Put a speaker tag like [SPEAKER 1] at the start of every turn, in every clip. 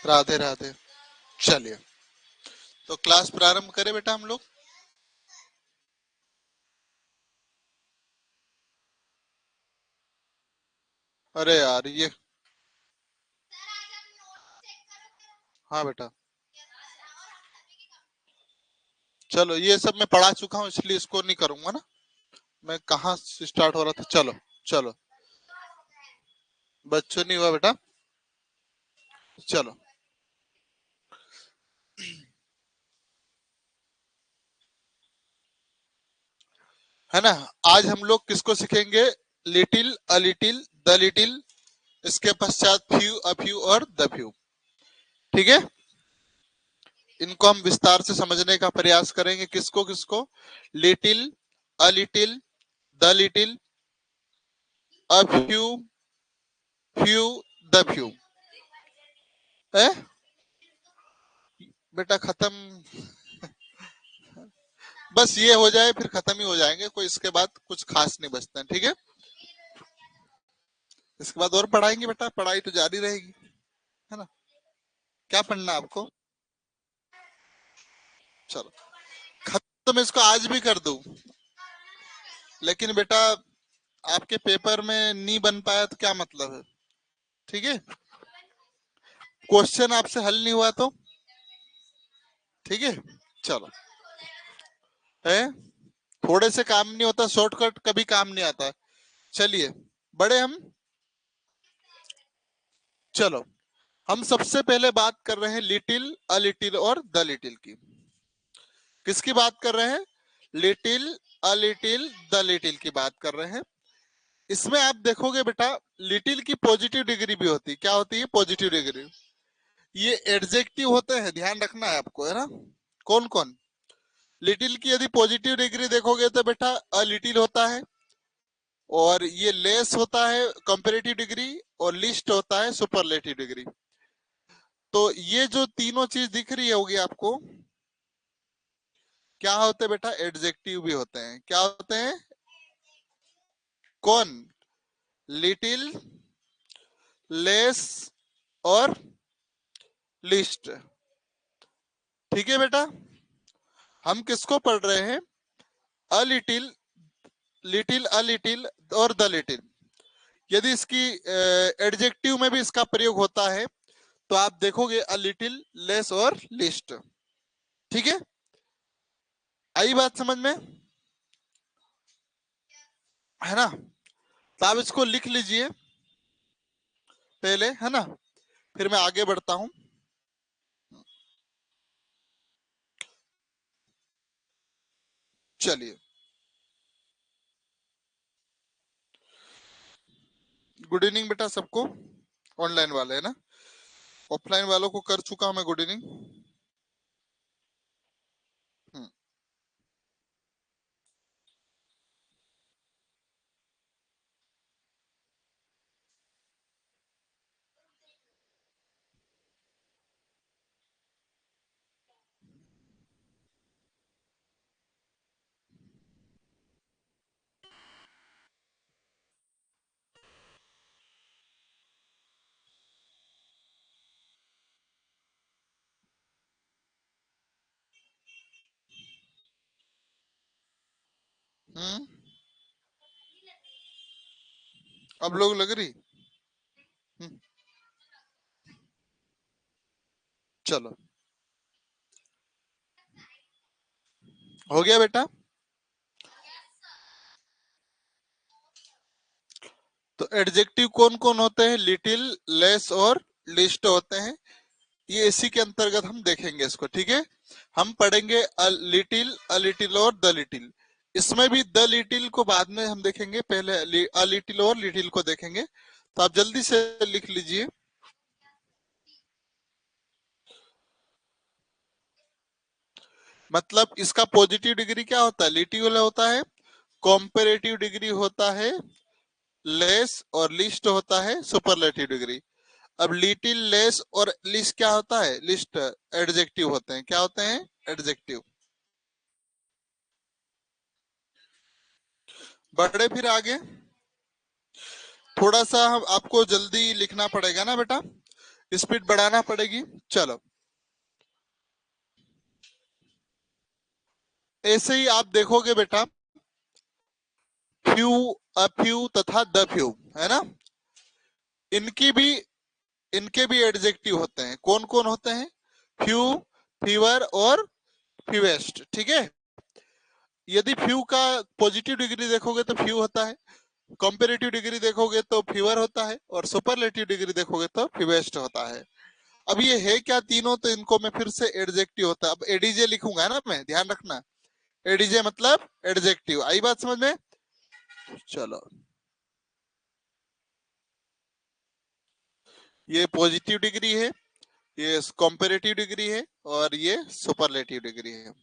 [SPEAKER 1] राधे राधे। चलिए, तो क्लास प्रारंभ करें बेटा हम लोग। अरे यार ये, हाँ बेटा, चलो ये सब मैं पढ़ा चुका हूँ इसलिए इसको नहीं करूंगा ना। मैं कहाँ से स्टार्ट हो रहा था, चलो। चलो, बच्चों नहीं हुआ बेटा। चलो, है ना। आज हम लोग किसको सीखेंगे? Little, a little, the little, इसके पश्चात फ्यू, अ फ्यू और द फ्यू। ठीक है, इनको हम विस्तार से समझने का प्रयास करेंगे। किसको किसको? Little, a little, the little, a few, few, the few. है बेटा खत्म, बस ये हो जाए फिर खत्म ही हो जाएंगे, कोई इसके बाद कुछ खास नहीं बचता है। ठीक है, इसके बाद और पढ़ाएंगे बेटा, पढ़ाई तो जारी रहेगी, है ना। क्या पढ़ना है आपको? चलो, खत्म। मैं इसको आज भी कर दूं, लेकिन बेटा आपके पेपर में नहीं बन पाया तो क्या मतलब है? ठीक है, क्वेश्चन आपसे हल नहीं हुआ तो ठीक है। चलो, है, थोड़े से काम नहीं होता, शॉर्टकट कभी काम नहीं आता है। चलिए, बड़े हम, चलो, हम सबसे पहले बात कर रहे हैं लिटिल, अ लिटिल और द लिटिल की। किसकी बात कर रहे हैं? Little, a little, the little की बात कर रहे हैं। इसमें आप देखोगे बेटा, लिटिल की पॉजिटिव डिग्री भी होती है। क्या होती है? Positive degree. ये एडजेक्टिव होते हैं, ध्यान रखना है आपको, है ना। कौन कौन? लिटिल की यदि पॉजिटिव डिग्री देखोगे तो बेटा अ लिटिल होता है, और ये लेस होता है कंपेरेटिव डिग्री, और लिस्ट होता है सुपरलेटिव डिग्री। तो ये जो तीनों चीज दिख रही होगी आपको, क्या होते हैं बेटा? एडजेक्टिव भी होते हैं। क्या होते हैं? कौन? लिटिल, लेस और लिस्ट। ठीक है बेटा, हम किसको पढ़ रहे हैं? A little, little, a little और द लिटिल। यदि इसकी एडजेक्टिव में भी इसका प्रयोग होता है तो आप देखोगे अ लिटिल, लेस और लिस्ट। ठीक है, आई बात समझ में, है ना। तो आप इसको लिख लीजिए पहले, है ना, फिर मैं आगे बढ़ता हूं। चलिए, गुड इवनिंग बेटा सबको। ऑनलाइन वाले है ना, ऑफलाइन वालों को कर चुका हूं मैं गुड इवनिंग। हम्म, अब लोग लग रही। हम्म, चलो, हो गया बेटा। तो एडजेक्टिव कौन कौन होते हैं? लिटिल, लेस और लिस्ट होते हैं। ये इसी के अंतर्गत हम देखेंगे इसको। ठीक है, हम पढ़ेंगे अ लिटिल और द लिटिल। इसमें भी द लिटिल को बाद में हम देखेंगे, पहले अ लिटिल और लिटिल को देखेंगे। तो आप जल्दी से लिख लीजिए। मतलब इसका पॉजिटिव डिग्री क्या होता है? लिटिल होता है, कॉम्पेरेटिव डिग्री होता है लेस, और लिस्ट होता है सुपरलेटिव डिग्री। अब लिटिल, लेस और लिस्ट क्या होता है? लिस्ट एडजेक्टिव होते हैं। क्या होते हैं? एडजेक्टिव। बढ़े फिर आगे, थोड़ा सा हम आपको जल्दी लिखना पड़ेगा ना बेटा। स्पीड बढ़ाना पड़ेगी। चलो, ऐसे ही आप देखोगे बेटा, फ्यू, अ फ्यू तथा द फ्यू, है ना, इनकी भी इनके भी एडजेक्टिव होते हैं। कौन कौन होते हैं? फ्यू, फीवर और फ्यूएस्ट, ठीक है। यदि फ्यू का पॉजिटिव डिग्री देखोगे तो फ्यू होता है, कंपेरेटिव डिग्री देखोगे तो फीवर होता है, और सुपरलेटिव डिग्री देखोगे तो फ्यूएस्ट होता है। अब ये है क्या तीनों, तो इनको मैं फिर से एडजेक्टिव होता है। अब एडीजे लिखूंगा ना मैं, ध्यान रखना, एडीजे मतलब एडजेक्टिव। आई बात समझ में? चलो, ये पॉजिटिव डिग्री है, ये कंपेरेटिव डिग्री है, और ये सुपरलेटिव डिग्री है।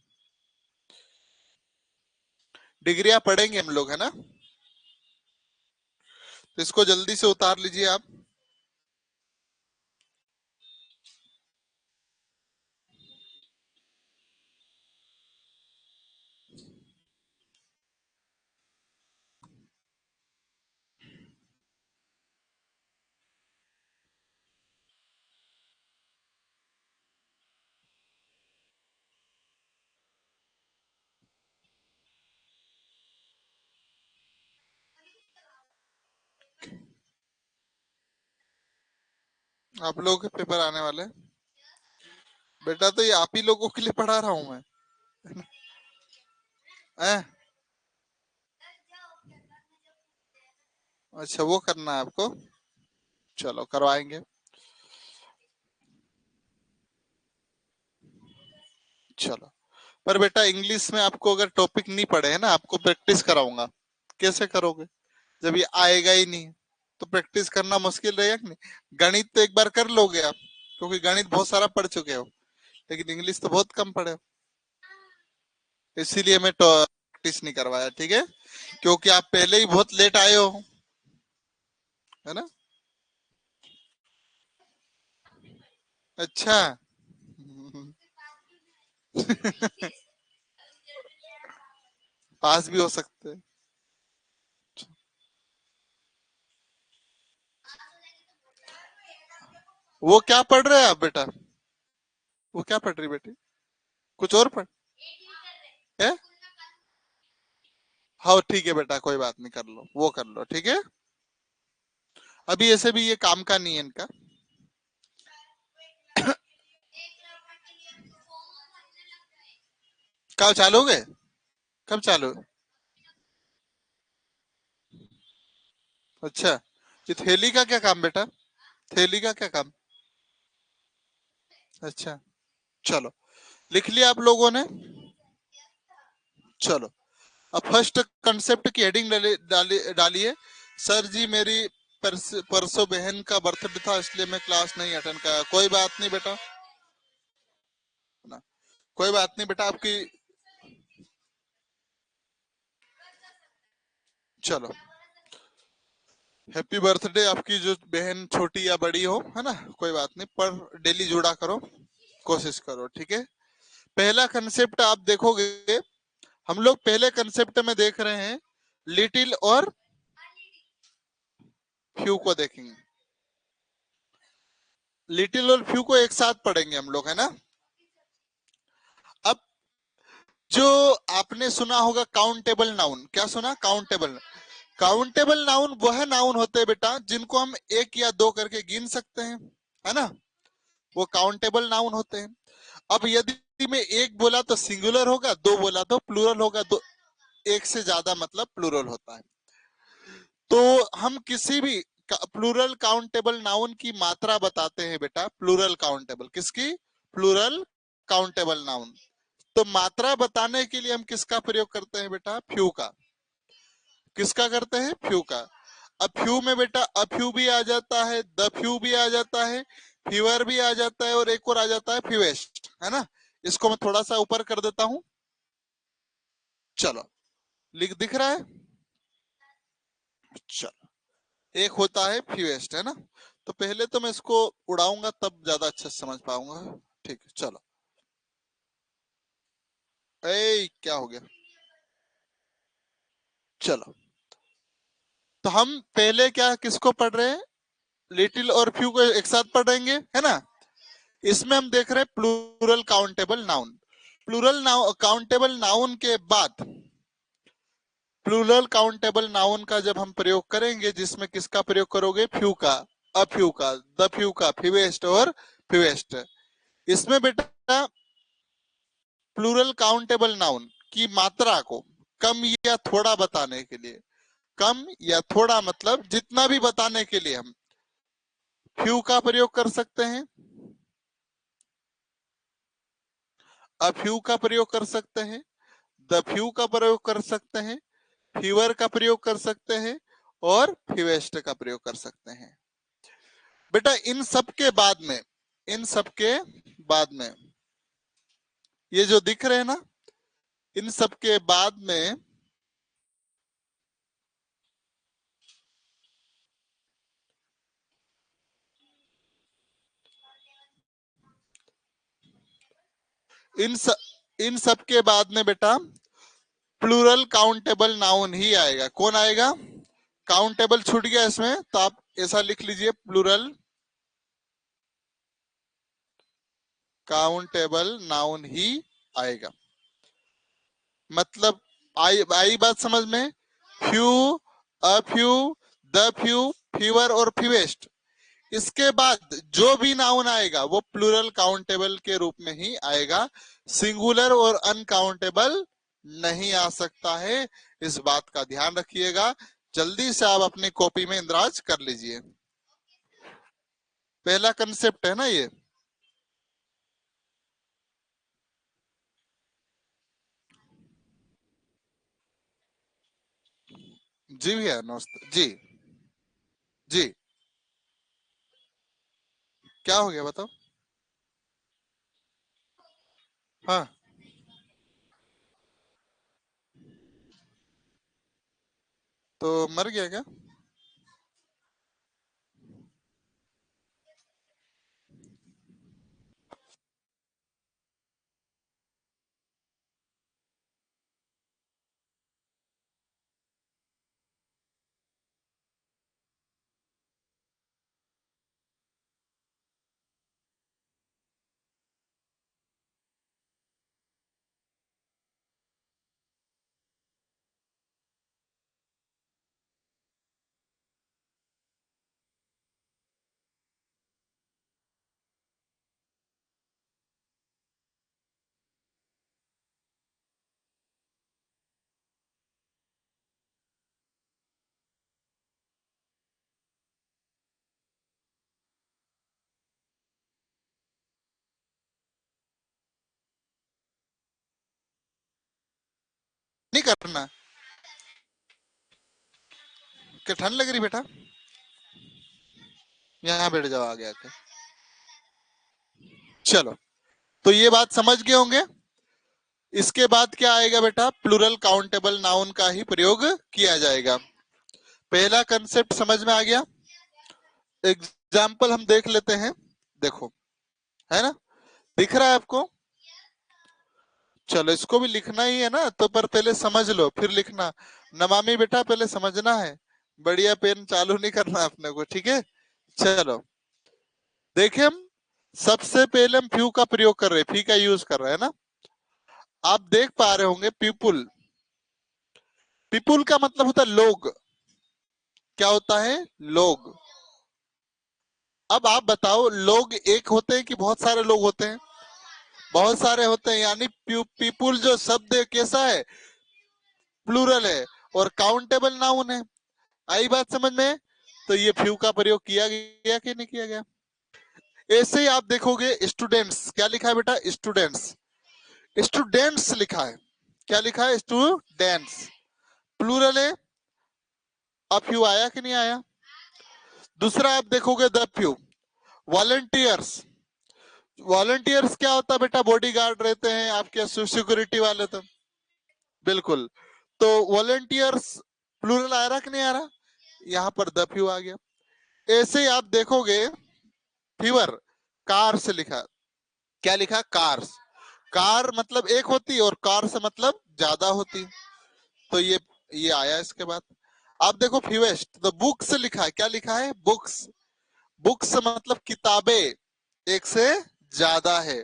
[SPEAKER 1] डिग्रियां पढ़ेंगे हम लोग, है ना, तो इसको जल्दी से उतार लीजिए आप। आप लोगों के पेपर आने वाले हैं। बेटा तो ये आप ही लोगों के लिए पढ़ा रहा हूं मैं, हैं? अच्छा, वो करना है आपको, चलो करवाएंगे। चलो, पर बेटा इंग्लिश में आपको अगर टॉपिक नहीं पढ़े है ना, आपको प्रैक्टिस कराऊंगा। कैसे करोगे जब ये आएगा ही नहीं? तो प्रैक्टिस करना मुश्किल रहेगा कि नहीं? गणित तो एक बार कर लोगे आप, क्योंकि गणित बहुत सारा पढ़ चुके हो, लेकिन इंग्लिश तो बहुत कम पढ़े हो, इसीलिए मैं प्रैक्टिस नहीं करवाया, ठीक है, क्योंकि आप पहले ही बहुत लेट आए हो, है ना। अच्छा। पास भी हो सकते हैं। वो क्या पढ़ रहे हैं आप बेटा? वो क्या पढ़ रही बेटी? कुछ और पढ़ है? हाँ ठीक है बेटा, कोई बात नहीं, कर लो, वो कर लो, ठीक है। अभी ऐसे भी ये काम का नहीं है इनका। कब चालू हो गए? कब चालू? अच्छा, ये थैली का क्या काम बेटा? थैली का क्या काम? अच्छा, चलो, लिख लिया आप लोगों ने? चलो, अब फर्स्ट कंसेप्ट की हेडिंग डालिए। सर जी, मेरी परसों बहन का बर्थडे था, इसलिए मैं क्लास नहीं अटेंड किया। कोई बात नहीं बेटा, ना, कोई बात नहीं बेटा, आपकी, चलो, हैप्पी बर्थडे। आपकी जो बहन छोटी या बड़ी हो, है ना, कोई बात नहीं, पर डेली जुड़ा करो, कोशिश करो, ठीक है। पहला कंसेप्ट आप देखोगे, हम लोग पहले कंसेप्ट में देख रहे हैं लिटिल और फ्यू को देखेंगे। लिटिल और फ्यू को एक साथ पढ़ेंगे हम लोग, है ना। अब जो आपने सुना होगा काउंटेबल नाउन, क्या सुना? काउंटेबल। काउंटेबल नाउन वह नाउन होते हैं बेटा जिनको हम एक या दो करके गिन सकते हैं, है ना, वो काउंटेबल नाउन होते हैं। अब यदि मैं एक बोला तो सिंगुलर होगा, दो बोला तो प्लूरल होगा, दो एक से ज्यादा मतलब प्लूरल होता है। तो हम किसी भी प्लूरल काउंटेबल नाउन की मात्रा बताते हैं बेटा, प्लूरल काउंटेबल किसकी? Plural countable noun. तो मात्रा बताने के लिए हम किसका प्रयोग करते हैं बेटा? फ्यू का। किसका करते हैं? फ्यू का। अब फ्यू में बेटा अफ्यू भी आ जाता है, द फ्यू भी आ जाता है, फीवर भी आ जाता है, और एक और आ जाता है फ्यूएस्ट, है ना। इसको मैं थोड़ा सा ऊपर कर देता हूं, चलो, लिख दिख रहा है? चलो, एक होता है फ्यूएस्ट, है ना। तो पहले तो मैं इसको उड़ाऊंगा, तब ज्यादा अच्छे से समझ पाऊंगा। ठीक है, चलो। ए क्या हो गया? चलो, तो हम पहले क्या किसको पढ़ रहे हैं? लिटिल और फ्यू को एक साथ पढ़ेंगे, है ना। इसमें हम देख रहे हैं plural countable noun. Plural countable noun के बाद प्लूरल काउंटेबल नाउन का जब हम प्रयोग करेंगे, जिसमें किसका प्रयोग करोगे, फ्यू का, अ फ्यू का, द फ्यू का, फ्यूएस्ट और फ्यूएस्ट। इसमें बेटा प्लूरल काउंटेबल नाउन की मात्रा को कम या थोड़ा बताने के लिए, कम या थोड़ा मतलब जितना भी बताने के लिए हम फ्यू का प्रयोग कर सकते हैं, अ फ्यू का प्रयोग कर सकते हैं, द फ्यू का प्रयोग कर सकते हैं, फ्यूअर का प्रयोग कर सकते हैं और फ्यूएस्ट का प्रयोग कर सकते हैं। बेटा इन सब के बाद में, इन सब के बाद में ये जो दिख रहे हैं ना, इन सब के बाद में इन सब के बाद में बेटा प्लूरल काउंटेबल नाउन ही आएगा। कौन आएगा, काउंटेबल छूट गया इसमें, तो आप ऐसा लिख लीजिए, प्लूरल काउंटेबल नाउन ही आएगा। मतलब आई बात समझ में। Few, a few, the few, fewer और फ्यूएस्ट, इसके बाद जो भी नाउन आएगा वो प्लूरल काउंटेबल के रूप में ही आएगा, सिंगुलर और अनकाउंटेबल नहीं आ सकता है। इस बात का ध्यान रखिएगा। जल्दी से आप अपनी कॉपी में इंद्राज कर लीजिए। पहला कंसेप्ट है ना ये। जी भैया नमस्ते जी। जी क्या हो गया बताओ। हाँ तो मर गया क्या। नहीं करना, क्या ठंड लग रही बेटा। यहाँ बैठ जाओ आगे आके। चलो तो ये बात समझ गए होंगे। इसके बाद क्या आएगा बेटा, प्लूरल काउंटेबल नाउन का ही प्रयोग किया जाएगा। पहला कंसेप्ट समझ में आ गया। एग्जाम्पल हम देख लेते हैं। देखो, है ना, दिख रहा है आपको। चलो इसको भी लिखना ही है ना, तो पर पहले समझ लो फिर लिखना। नमामि बेटा पहले समझना है, बढ़िया पेन चालू नहीं करना अपने को, ठीक है। चलो देखें हम, सबसे पहले हम फ्यू का प्रयोग कर रहे हैं, फी का यूज कर रहे हैं ना। आप देख पा रहे होंगे पीपुल, पीपुल का मतलब होता है लोग। क्या होता है, लोग। अब आप बताओ, लोग एक होते हैं कि बहुत सारे लोग होते हैं। बहुत सारे होते हैं, यानी पीपुल जो शब्द है कैसा है, प्लूरल है और काउंटेबल नाउन है। आई बात समझ में। तो ये फ्यू का प्रयोग किया गया कि नहीं किया गया। ऐसे ही आप देखोगे स्टूडेंट्स, क्या लिखा है बेटा, स्टूडेंट्स, स्टूडेंट्स लिखा है। क्या लिखा है, स्टूडेंट्स, प्लूरल है। अब फ्यू आया कि नहीं आया। दूसरा आप देखोगे द फ्यू, वॉलंटियर्स। वॉलंटियर्स क्या होता है बेटा, बॉडीगार्ड रहते हैं आपके, सिक्योरिटी वाले। तो बिल्कुल, तो वॉलंटियर्स प्लूरल आ रहा कि नहीं आ रहा, यहाँ पर द फ्यू आ गया। ऐसे ही आप देखोगे फीवर, कार से लिखा, क्या लिखा, कार्स। कार मतलब एक होती है और कार से मतलब ज्यादा होती, तो ये आया इसके बाद। आप देखो फ्यूएस्ट, तो बुक्स लिखा है, क्या लिखा है, बुक्स। बुक्स मतलब किताबें एक से ज्यादा है।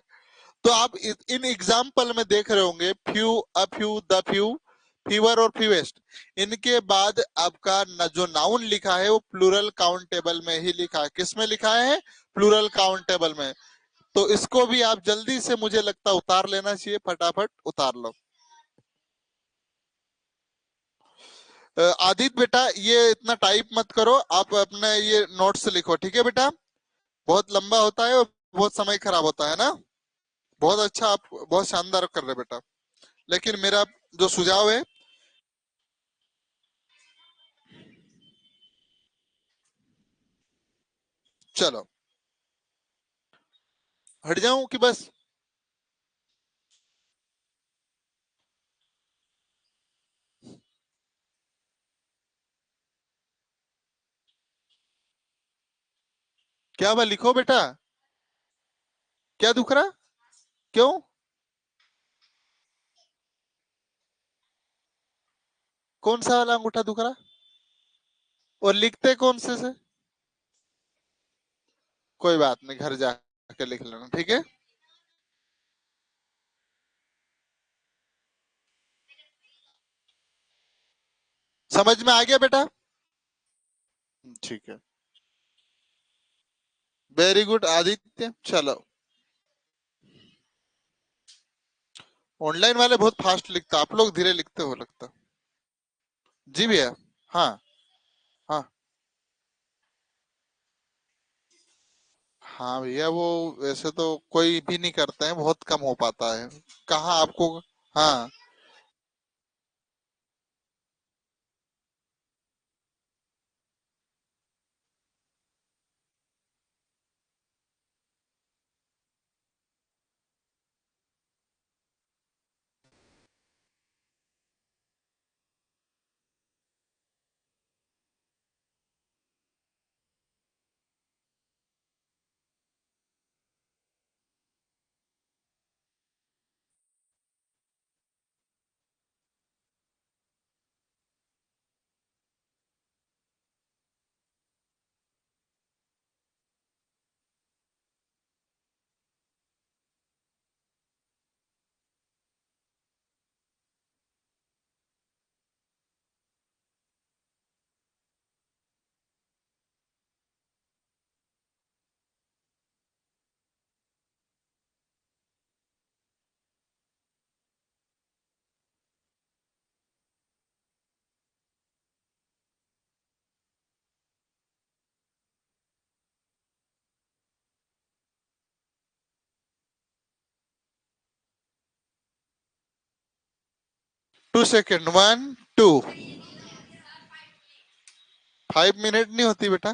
[SPEAKER 1] तो आप इन एग्जाम्पल में देख रहे होंगे few, a few, the few, fever और फ्यूएस्ट। इनके बाद आपका जो नाउन लिखा है वो प्लूरल काउंटेबल में ही लिखा है। किस में लिखा है? प्लूरल काउंटेबल में। तो इसको भी आप जल्दी से, मुझे लगता है, उतार लेना चाहिए। फटाफट उतार लो। आदित्य बेटा, ये इतना टाइप मत करो, आप अपने ये नोट्स लिखो, ठीक है बेटा? बहुत लंबा होता है और बहुत समय खराब होता है ना। बहुत अच्छा, आप बहुत शानदार कर रहे बेटा। लेकिन मेरा जो सुझाव है, चलो हट जाऊं कि बस? क्या हुआ? लिखो बेटा। क्या दुख रहा? क्यों? कौन सा वाला अंगूठा दुख रहा? और लिखते कौन से? कोई बात नहीं, घर जाके लिख लेना, ठीक है? समझ में आ गया बेटा? ठीक है, वेरी गुड आदित्य। चलो, ऑनलाइन वाले बहुत फास्ट लिखता, आप लोग धीरे लिखते हो लगता। जी भैया। हाँ। हाँ। हाँ भैया, वो वैसे तो कोई भी नहीं करते हैं, बहुत कम हो पाता है। कहाँ आपको? हाँ। 2 सेकेंड, 1 2। 5 मिनट नहीं होती बेटा?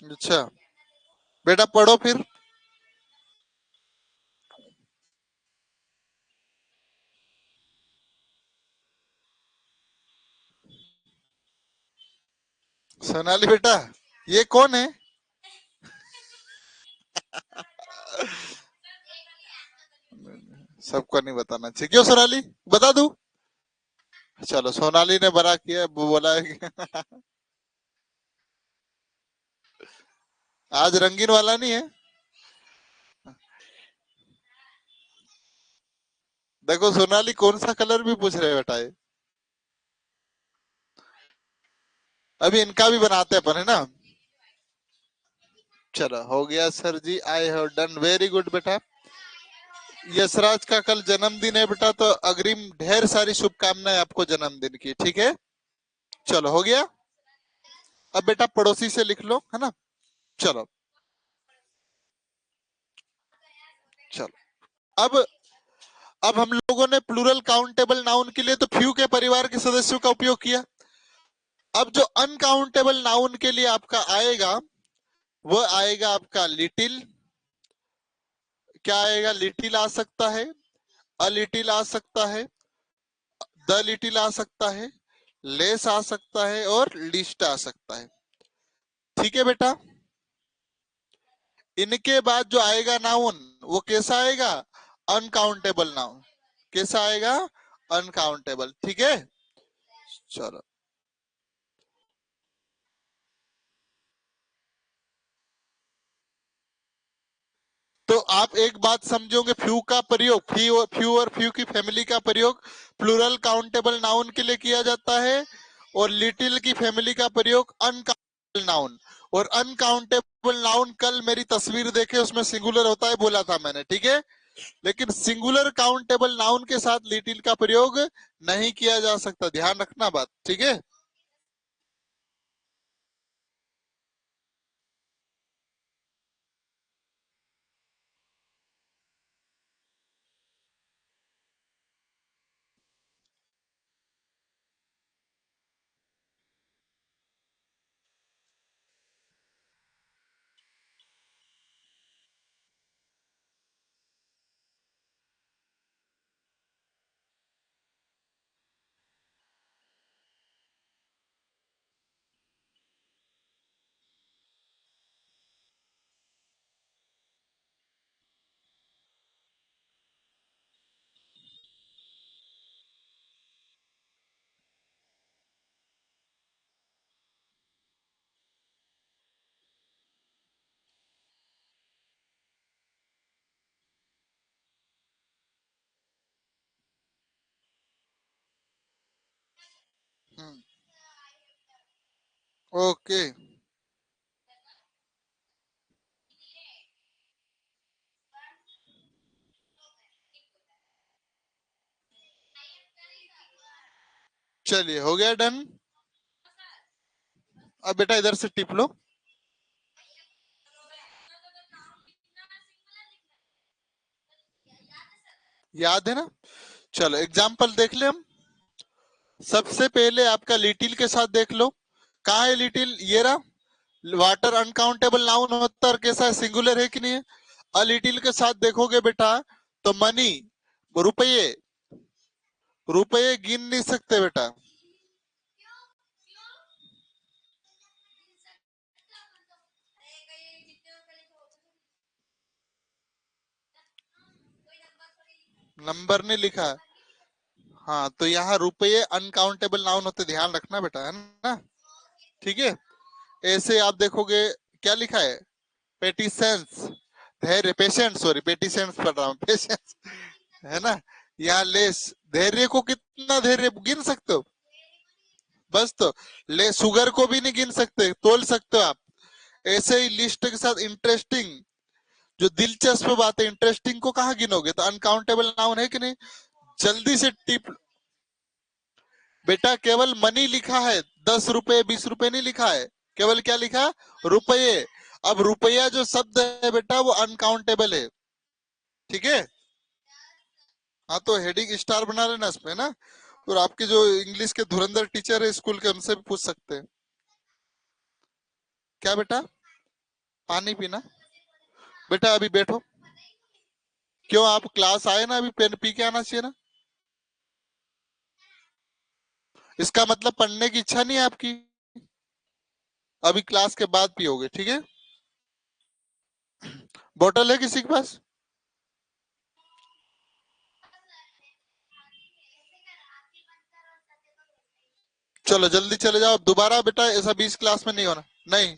[SPEAKER 1] अच्छा बेटा, पढ़ो फिर। सोनाली बेटा, ये कौन है? सबको नहीं बताना चाहिए, क्यों सोनाली? बता दूं? चलो, सोनाली ने बड़ा किया, वो बोला है कि आज रंगीन वाला नहीं है। देखो सोनाली, कौन सा कलर भी पूछ रहे हैं बेटा ये। अभी इनका भी बनाते हैं अपन, है ना? चलो हो गया sir ji, I have done, very good बेटा। यशराज का कल जन्मदिन है बेटा, तो अग्रिम ढेर सारी शुभकामनाएं आपको जन्मदिन की, ठीक है? चलो हो गया। अब बेटा पड़ोसी से लिख लो, है ना? चलो। चलो, अब हम लोगों ने प्लूरल काउंटेबल नाउन के लिए तो फ्यू के परिवार के सदस्यों का उपयोग किया। अब जो अनकाउंटेबल नाउन के लिए आपका आएगा, वो आएगा आपका लिटिल। क्या आएगा? लिटिल आ सकता है, अ लिटिल आ सकता है, द लिटिल आ सकता है, लेस आ सकता है और लिस्ट आ सकता है। ठीक है बेटा? इनके बाद जो आएगा नाउन वो कैसा आएगा? Uncountable noun. कैसा आएगा? अनकाउंटेबल। ठीक है, चलो। तो आप एक बात समझोगे, फ्यू का प्रयोग, फ्यू और फ्यू की फैमिली का प्रयोग प्लूरल काउंटेबल नाउन के लिए किया जाता है, और लिटिल की फैमिली का प्रयोग अनकाउंटेबल नाउन। और अनकाउंटेबल नाउन कल मेरी तस्वीर देखे उसमें सिंगुलर होता है बोला था मैंने, ठीक है। लेकिन सिंगुलर काउंटेबल नाउन के साथ लिटिल का प्रयोग नहीं किया जा सकता, ध्यान रखना बात, ठीक है। ओके, चलिए हो गया डन। अब बेटा इधर से टिप लो, याद है ना? चलो एग्जाम्पल देख ले हम। सबसे पहले आपका लिटिल के साथ देख लो, कहा है लिटिल? ये रहा। वाटर अनकाउंटेबल नाउन होता है, और कैसा है? सिंगुलर है कि नहीं है? अ लिटिल के साथ देखोगे बेटा तो मनी, रुपये, रुपये गिन नहीं सकते बेटा। नंबर नहीं लिखा। हाँ, तो यहाँ रुपये अनकाउंटेबल नाउन होते, ध्यान रखना बेटा, है ना? ठीक है। ऐसे आप देखोगे, क्या लिखा है? पेटिसेंस, धैर्य, पेशेंट, सॉरी पेटिसेंस पढ़ रहा हूँ, पेशेंस, है ना? यहाँ लेस, धैर्य को कितना धैर्य गिन सकते हो? बस तो ले, शुगर को भी नहीं गिन सकते, तोल सकते हो आप। ऐसे ही लिस्ट के साथ इंटरेस्टिंग, जो दिलचस्प बात है, इंटरेस्टिंग को कहाँ गिनोगे? तो अनकाउंटेबल नाउन है कि नहीं? जल्दी से टिप। बेटा केवल मनी लिखा है, 10 रुपए 20 रुपए नहीं लिखा है, केवल क्या लिखा? रुपये। अब रुपया जो शब्द है बेटा वो अनकाउंटेबल है, ठीक है। हाँ, तो हेडिंग स्टार बना लेना इसमें ना। और आपके जो इंग्लिश के धुरंधर टीचर है स्कूल के, उनसे भी पूछ सकते हैं। क्या बेटा? पानी पीना? बेटा अभी बैठो। क्यों, आप क्लास आए ना, अभी पेन पी के आना चाहिए ना। इसका मतलब पढ़ने की इच्छा नहीं है आपकी, अभी क्लास के बाद पियोगे, ठीक है। बोतल है किसी के पास? चलो जल्दी चले जाओ, दोबारा बेटा ऐसा 20 क्लास में नहीं होना। नहीं,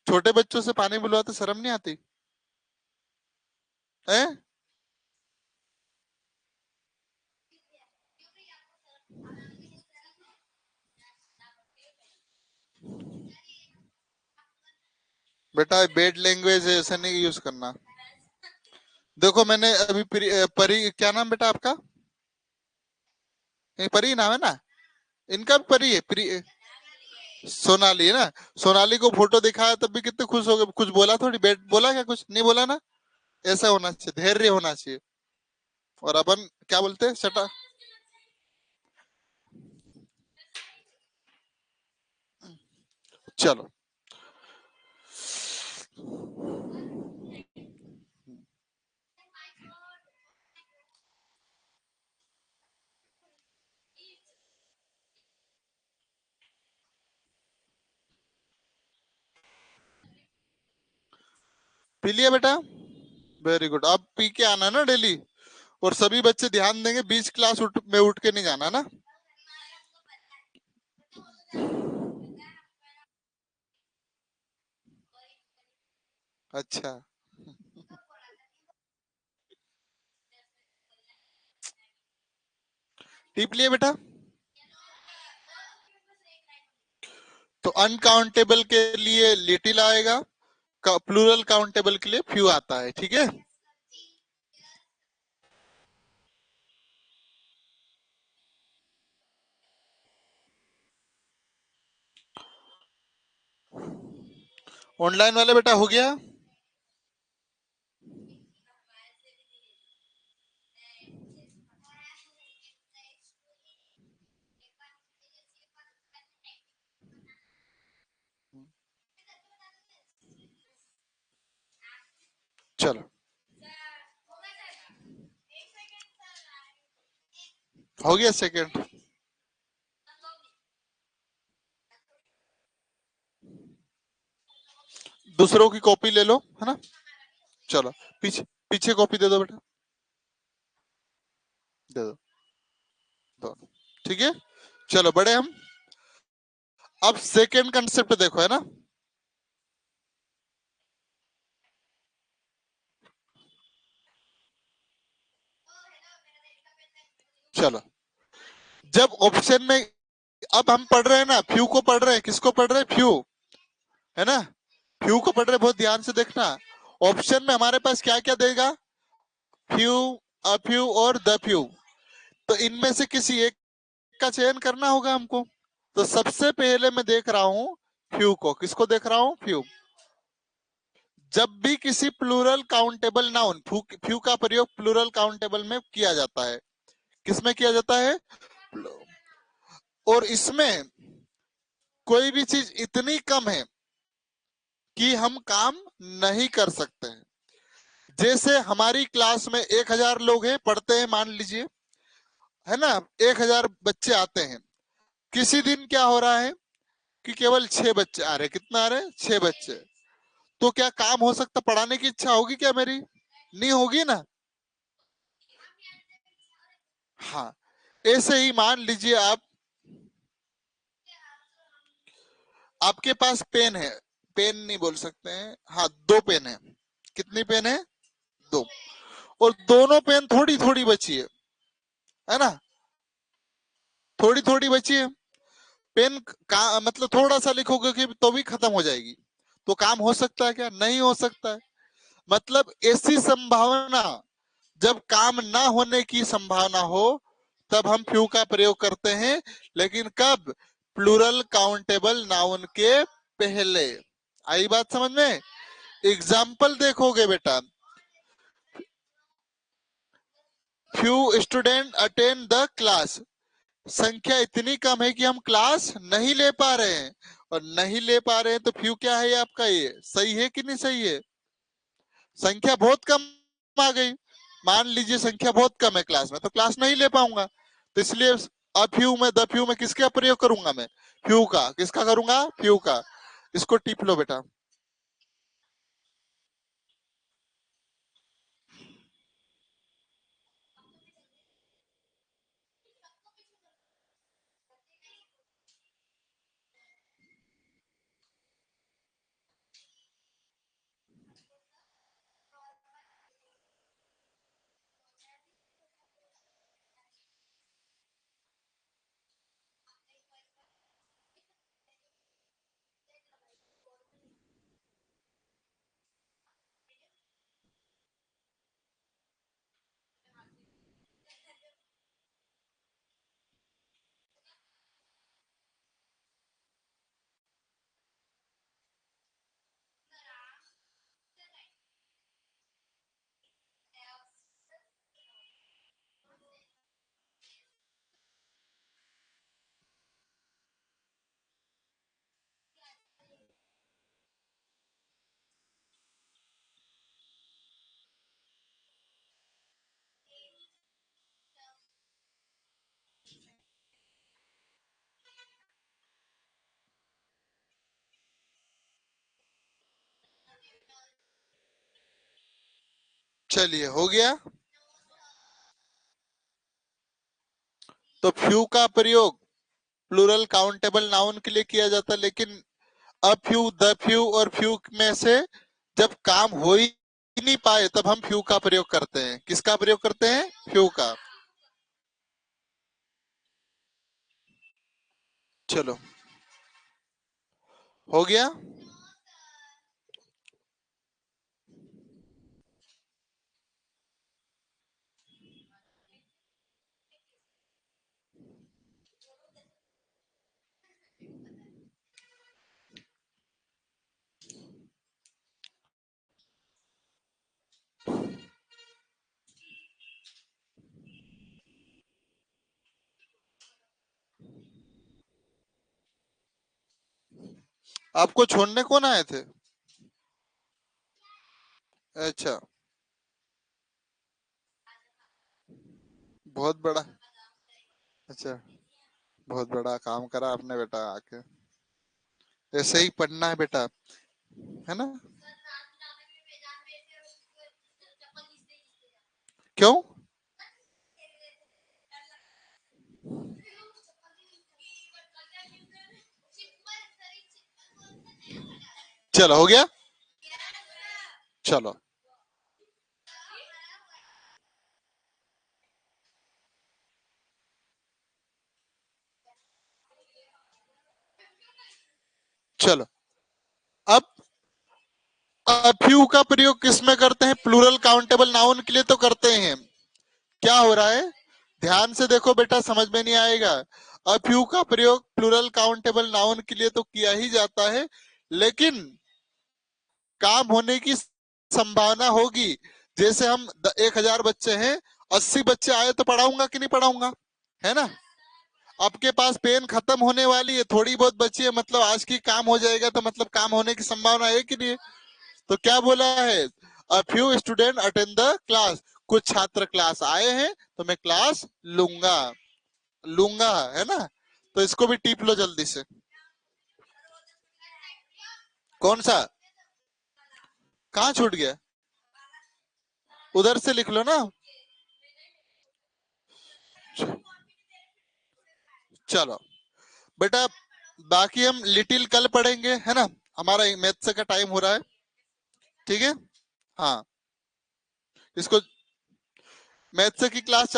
[SPEAKER 1] छोटे बच्चों से पानी बुलवाते शर्म नहीं आती है? बेटा बेड लैंग्वेज है, ऐसा नहीं यूज करना। देखो मैंने अभी परी, क्या नाम बेटा आपका? नहीं, परी नाम है ना? इनका भी परी है, सोनाली है ना? सोनाली को फोटो दिखाया तब भी कितने खुश हो गए, कुछ बोला थोड़ी, बेट बोला क्या? कुछ नहीं बोला ना? ऐसा होना चाहिए, धैर्य होना चाहिए। और अपन क्या बोलते हैं, सटा। चलो, पी लिया बेटा? Very good. अब पी के आना ना डेली। और सभी बच्चे ध्यान देंगे, बीच क्लास में उठ के नहीं जाना ना। अच्छा, टिप लिया बेटा? तो अनकाउंटेबल के लिए लिटिल आएगा, प्लूरल काउंटेबल के लिए फ्यू आता है, ठीक है। ऑनलाइन वाले बेटा हो गया? चलो, हो गया सेकंड। दूसरों की कॉपी ले लो, है ना। चलो, पीछे पीछे कॉपी दे दो बेटा, दे दो, दो, ठीक है। चलो बड़े हम, अब सेकंड कंसेप्ट देखो, है ना। चलो, जब ऑप्शन में, अब हम पढ़ रहे हैं ना, फ्यू को पढ़ रहे हैं, किसको पढ़ रहे हैं? फ्यू, है ना। फ्यू को पढ़ रहे हैं, बहुत ध्यान से देखना। ऑप्शन में हमारे पास क्या क्या देगा? फ्यू, अ फ्यू और द फ्यू। तो इनमें से किसी एक का चयन करना होगा हमको। तो सबसे पहले मैं देख रहा हूं फ्यू को। किसको देख रहा हूं? फ्यू। जब भी किसी प्लूरल काउंटेबल नाउन, फ्यू का प्रयोग प्लूरल काउंटेबल में किया जाता है। किसमें किया जाता है? और इसमें कोई भी चीज इतनी कम है कि हम काम नहीं कर सकते हैं। जैसे हमारी क्लास में 1,000 लोग हैं, पढ़ते हैं, मान लीजिए, है ना। 1,000 बच्चे आते हैं। किसी दिन क्या हो रहा है कि केवल 6 बच्चे आ रहे। कितना आ रहे? 6 बच्चे। तो क्या काम हो सकता? पढ़ाने की इच्छा होगी क्या मेरी? नहीं होगी ना। हाँ, ऐसे ही मान लीजिए आप, आपके पास पेन है, पेन नहीं बोल सकते हैं, हाँ 2 पेन है। कितनी पेन है? 2। और दोनों पेन थोड़ी थोड़ी बची है ना। थोड़ी थोड़ी बची है। पेन का मतलब थोड़ा सा लिखोगे कि तो भी खत्म हो जाएगी। तो काम हो सकता है क्या? नहीं हो सकता है। मतलब ऐसी संभावना, जब काम ना होने की संभावना हो, तब हम फ्यू का प्रयोग करते हैं। लेकिन कब? प्लूरल काउंटेबल नाउन के पहले। आई बात समझ में? एग्जाम्पल देखोगे बेटा, few student attend the class. संख्या इतनी कम है कि हम क्लास नहीं ले पा रहे हैं। और नहीं ले पा रहे हैं तो फ्यू क्या है आपका? ये सही है कि नहीं सही है? संख्या बहुत कम आ गई। मान लीजिए संख्या बहुत कम है क्लास में, तो क्लास नहीं ले पाऊंगा। तो इसलिए अ फ्यू में, द फ्यू में किसका प्रयोग करूंगा मैं? फ्यू का। किसका करूंगा? फ्यू का। इसको टिप लो बेटा। चलिए हो गया। तो फ्यू का प्रयोग प्लूरल काउंटेबल नाउन के लिए किया जाता है, लेकिन अ फ्यू, द फ्यू और फ्यू में से जब काम हो ही नहीं पाए तब हम फ्यू का प्रयोग करते हैं। किसका प्रयोग करते हैं? फ्यू का। चलो हो गया। आपको छोड़ने कौन आए थे? अच्छा, बहुत बड़ा। अच्छा, बहुत बड़ा काम करा आपने बेटा आके। ऐसे ही पढ़ना है बेटा, है ना? क्यों? चलो हो गया। चलो चलो। अब फ्यू का प्रयोग किस में करते हैं? प्लूरल काउंटेबल नाउन के लिए तो करते हैं। क्या हो रहा है? ध्यान से देखो बेटा, समझ में नहीं आएगा। अ फ्यू का प्रयोग प्लूरल काउंटेबल नाउन के लिए तो किया ही जाता है, लेकिन काम होने की संभावना होगी। जैसे हम 1000 बच्चे हैं, 80 बच्चे आए तो पढ़ाऊंगा कि नहीं पढ़ाऊंगा? है ना? आपके पास पेन खत्म होने वाली है, थोड़ी बहुत बची है, मतलब आज की काम हो जाएगा, तो मतलब काम होने की संभावना है कि नहीं? तो क्या बोला है? A few student attend the class. कुछ छात्र क्लास आए हैं तो मैं क्लास लूंगा। लूंगा, है ना? तो इसको भी टीप लो जल्दी से। कौन सा? कहाँ छूट गया? उधर से लिख लो ना। चलो बेटा, बाकी हम लिटिल कल पढ़ेंगे, है ना? हमारा मैथ्स का टाइम हो रहा है। ठीक है। हाँ, इसको मैथ्स की क्लास